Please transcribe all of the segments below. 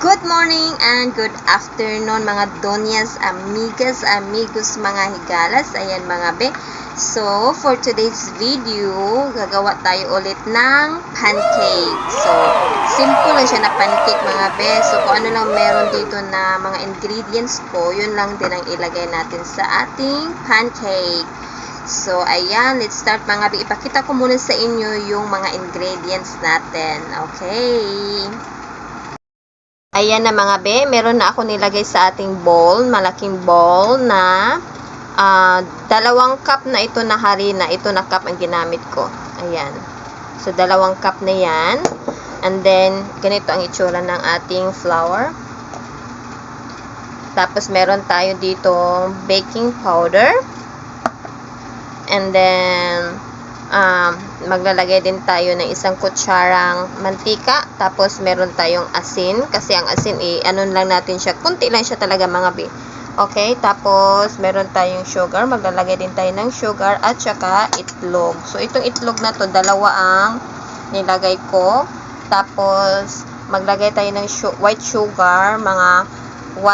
Good morning and good afternoon mga donyas, amigas, amigos, mga higalas. Ayan mga be. So, for today's video, gagawa tayo ulit ng pancake. So, simple lang siya na pancake mga be. So, kung ano lang meron dito na mga ingredients ko, yun lang din ang ilagay natin sa ating pancake. So, ayan, let's start mga be. Ipakita ko muna sa inyo yung mga ingredients natin. Okay. Ayan na mga be, meron na ako nilagay sa ating bowl, malaking bowl na 2 cup na ito na harina. Ito na cup ang ginamit ko. Ayan. So, 2 cup na yan. And then, ganito ang itsura ng ating flour. Tapos, meron tayo dito baking powder. And then, maglalagay din tayo ng 1 kutsarang mantika. Tapos, meron tayong asin. Kasi ang asin, ano lang natin siya. Kunti lang siya talaga mga be. Okay, tapos, meron tayong sugar. Maglalagay din tayo ng sugar at saka itlog. So, itong itlog na to, 2 ang nilagay ko. Tapos, maglagay tayo ng white sugar. Mga 1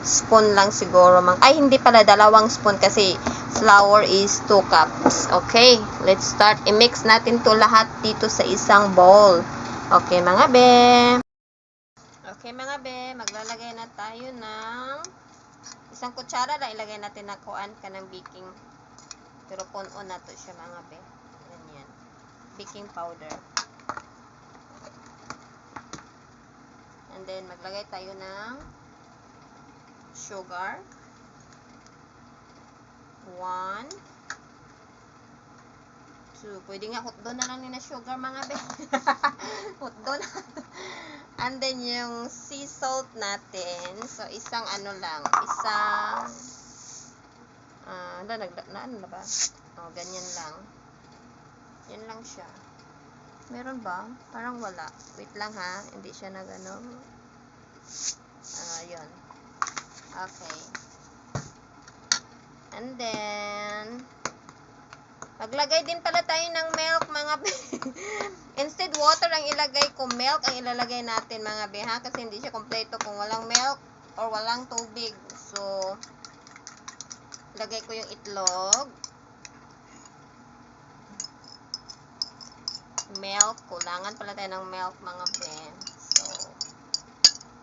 spoon lang siguro. Ay, hindi pala, 2 spoon kasi flour is 2 cups. Okay, let's start. I-mix natin to lahat dito sa isang bowl. Okay, mga be. Okay, mga be. Maglalagay na tayo ng 1 kutsara na ilagay natin na kuan ka ng baking. Pero puno na to siya mga be. Ganyan. Baking powder. And then, maglagay tayo ng sugar. 1, 2. Pwede nga hotdog na lang ni na sugar mga be. Hotdog na. And then yung sea salt natin. So isang ano lang, ano na ba? Oh, ganyan lang. Yan lang siya. Meron ba? Parang wala. Wait lang ha. Hindi siya nagano. Yun. Okay. And then, maglagay din pala tayo ng milk, mga be. Instead water ang ilagay ko, milk ang ilalagay natin, mga be, ha? Kasi hindi siya kompleto kung walang milk or walang tubig. So, ilagay ko yung itlog. Milk. Kulangan pala tayo ng milk, mga be. So,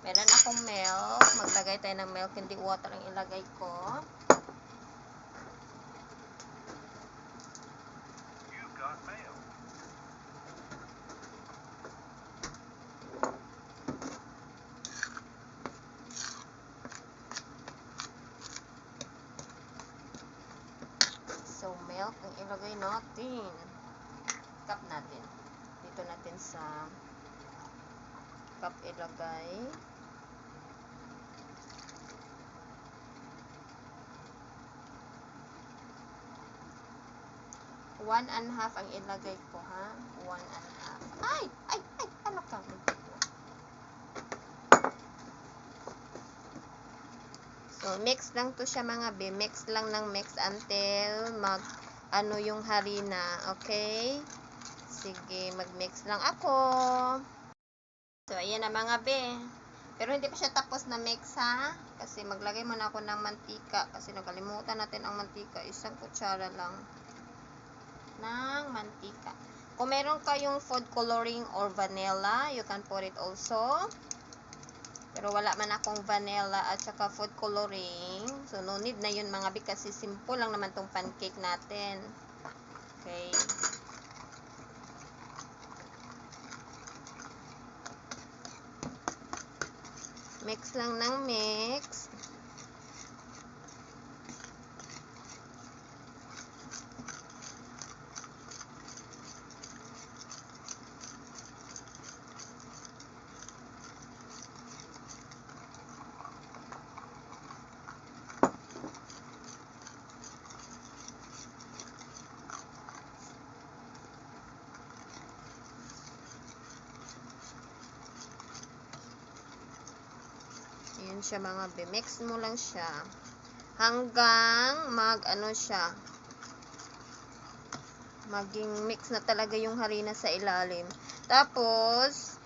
meron akong milk. Maglagay tayo ng milk, hindi water ang ilagay ko. So, milk ang ilagay natin. Cup natin. Dito natin sa cup ilagay. 1 and half ang ilagay ko, ha? 1 and half. Ay! Ano ka? So, mix lang to siya mga be. Mix lang ng mix until ano yung harina. Okay? Sige, mag-mix lang ako. So, ayan na mga be. Pero hindi pa siya tapos na mix, ha? Kasi maglagay muna ako ng mantika. Kasi nakalimutan natin ang mantika. 1 kutsara lang ng mantika. Kung meron kayong food coloring or vanilla, you can put it also. Pero wala man akong vanilla at saka food coloring. So, no need na yun mga bi kasi simple lang naman tong pancake natin. Okay. Mix lang ng mix. Ayan siya mga be. Mix mo lang siya. Hanggang maging mix na talaga yung harina sa ilalim. Tapos,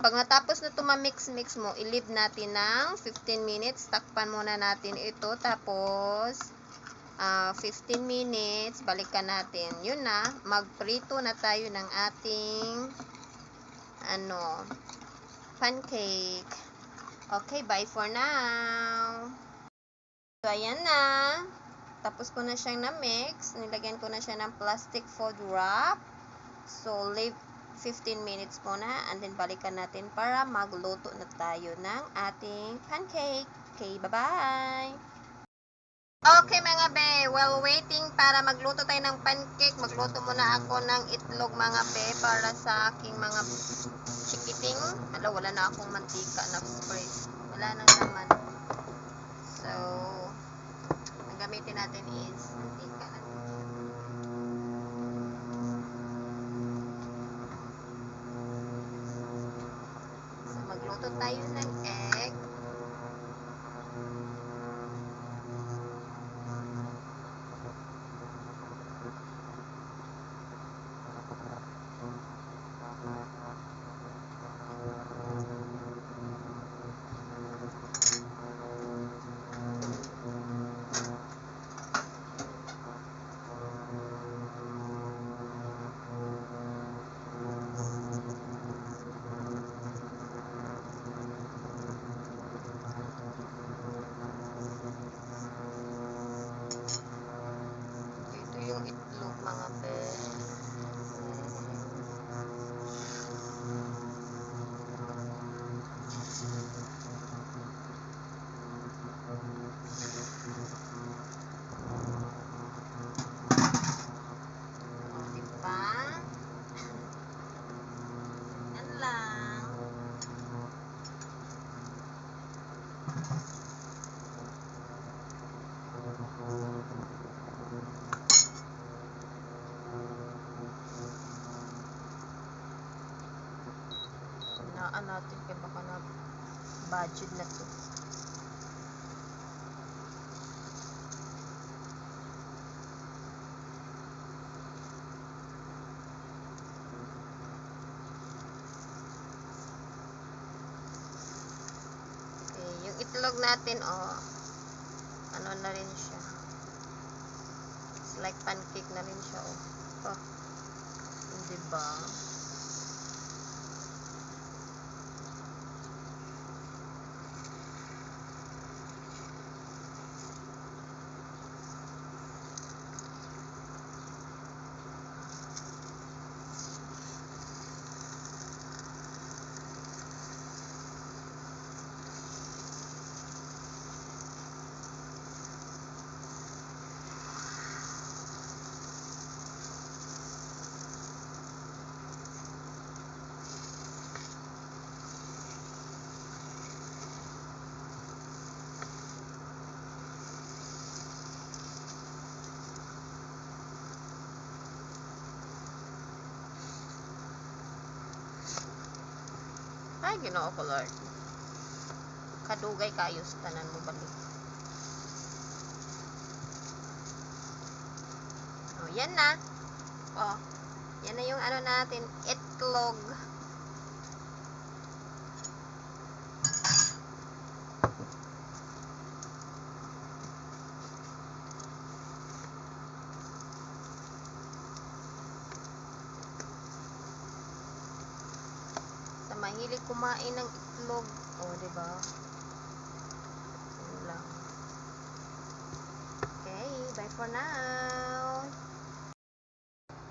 Pag natapos na mix mo, i-leave natin ng 15 minutes. Takpan muna natin ito. Tapos, 15 minutes, balikan natin. Yun na, magprito na tayo ng ating pancake. Okay, bye for now. So, ayan na. Tapos ko na siyang na-mix. Nilagyan ko na siya ng plastic food wrap. So, leave 15 minutes muna and then balikan natin para magluto na tayo ng ating pancake. Okay, bye-bye! Okay mga be, while waiting para magluto tayo ng pancake, magluto muna ako ng itlog mga be para sa aking mga chikiting. Wala na akong mantika na spray. Wala nang laman. So, ang gamitin natin is mantika na. Magluto tayo ng egg. Yung itlog mga be. O, diba? Yan lang. Hinaan natin kaya baka na budget na to. Okay, yung itlog natin ano na rin siya. It's like pancake na rin siya diba? Ay, Ginoo ko Lord. Kadugay kayo sa tanan mo balik. Yan na. Yan na yung natin, itlog. Mahilig kumain ng itlog. Diba? Yun lang. Okay, bye for now.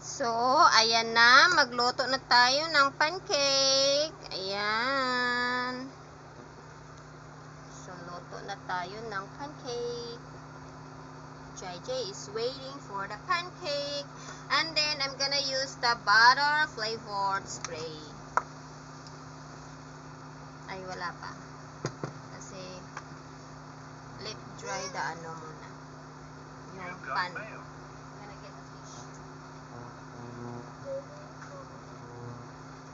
So, ayan na. Magluto na tayo ng pancake. Ayan. So, luto na tayo ng pancake. JJ is waiting for the pancake. And then, I'm gonna use the butter flavored spray. Ay, wala pa. Kasi, let dry the muna. Yung pan. I'm gonna get a tissue.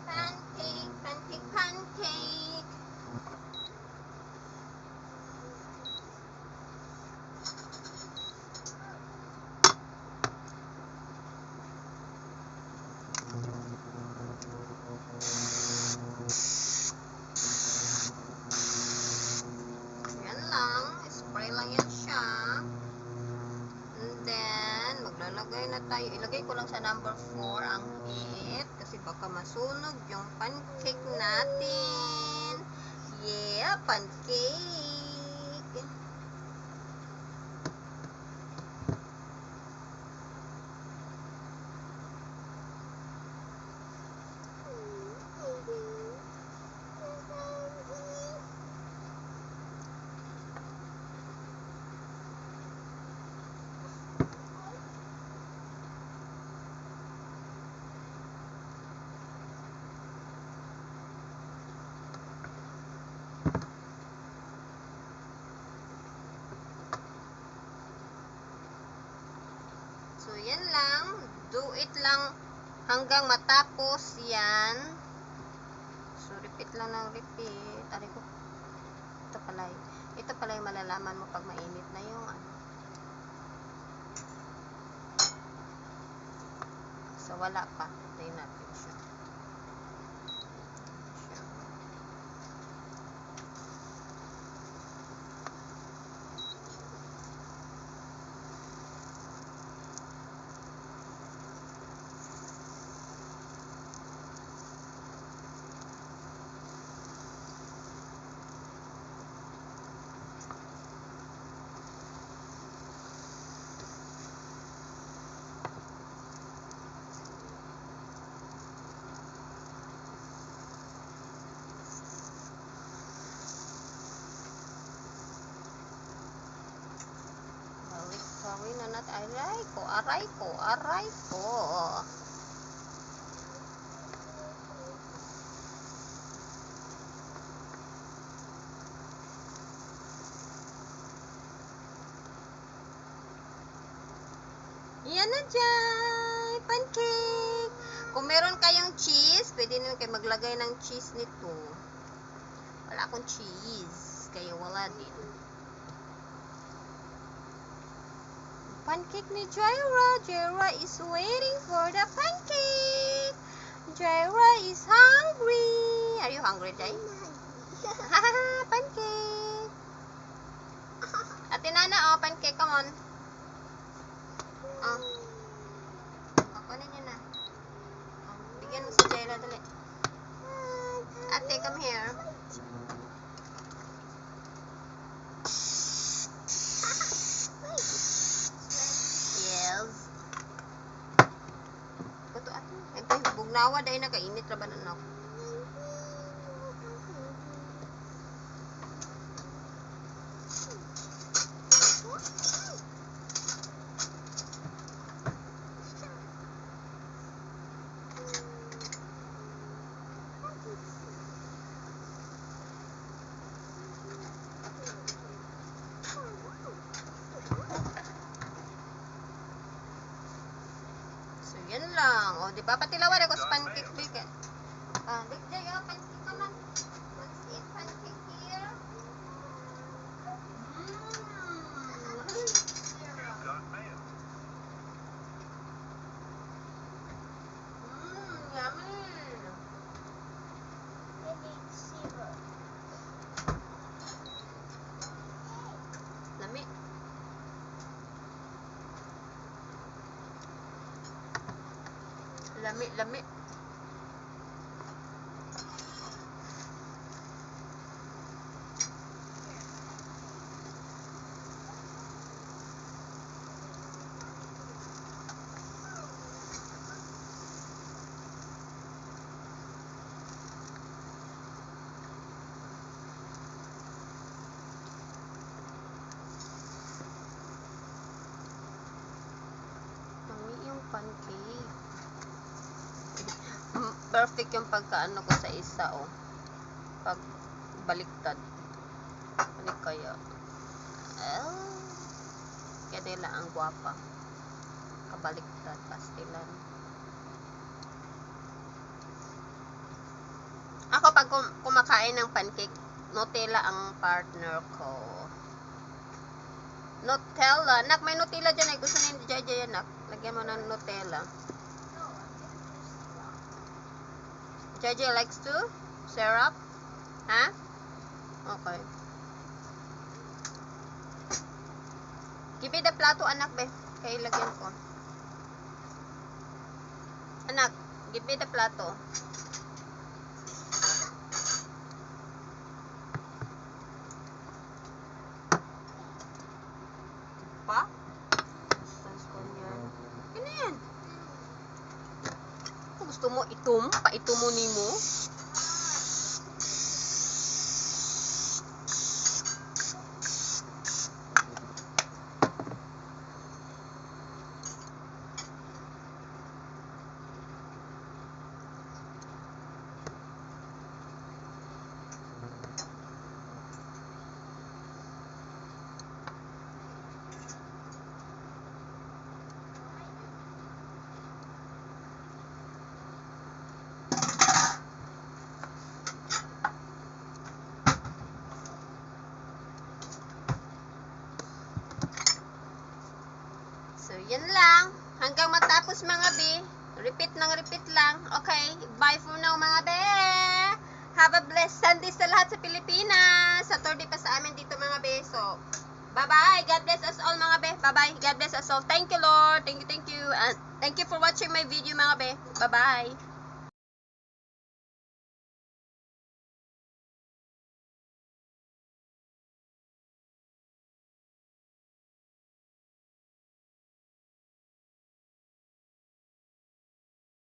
Pancake, pancake, pancake. pancake. So, yan lang. Do it lang hanggang matapos yan. So, repeat lang ng repeat. Aray ko. Ito pala yung malalaman mo pag mainit na yung ano. So, wala pa. Tayo natin siya. Sorry na nat, aray ko. Yan na dyan, pancake. Kung meron kayong cheese, pwede naman kayo maglagay ng cheese nito. Wala akong cheese, kaya wala din. Pancake ni Jaira. Jaira is waiting for the pancake. Jaira is hungry. Are you hungry, Jai? Pancake. Ate Nana, oh, pancake, come on. Oh. Kunin niyo na. Oh, bigyan mo si Jaira, dali. Ate, come here. Bugnawa dahil nakainit ra ba na ako. Yan lang. O, di ba? Patilawan ako sa pancake bake. Look there, oh, pancake naman. Let's eat pancake here. Yummy. Lami. Lami. Pancake. Perfect yung pagkaano ko sa isa, oh. Pag baliktad. Ano kaya? Kaya nila ang guwapa. Kabaliktad, pastilan. Ako pag kumakain ng pancake, Nutella ang partner ko. Nutella. Nak, may Nutella dyan. Gusto na yung Jaya, nak. Lagyan mo ng Nutella. Jaya likes to? Syrup? Ha? Okay. Give me the plato, anak, be. Kaya lagyan ko. Anak, give me the plato. Paitom mo nimo. So, yan lang. Hanggang matapos mga be. Repeat lang. Okay? Bye for now mga be. Have a blessed Sunday sa lahat sa Pilipinas. Saturday pa sa amin dito mga be. So, bye-bye. God bless us all mga be. Bye-bye. God bless us all. Thank you Lord. Thank you. And thank you for watching my video mga be. Bye-bye.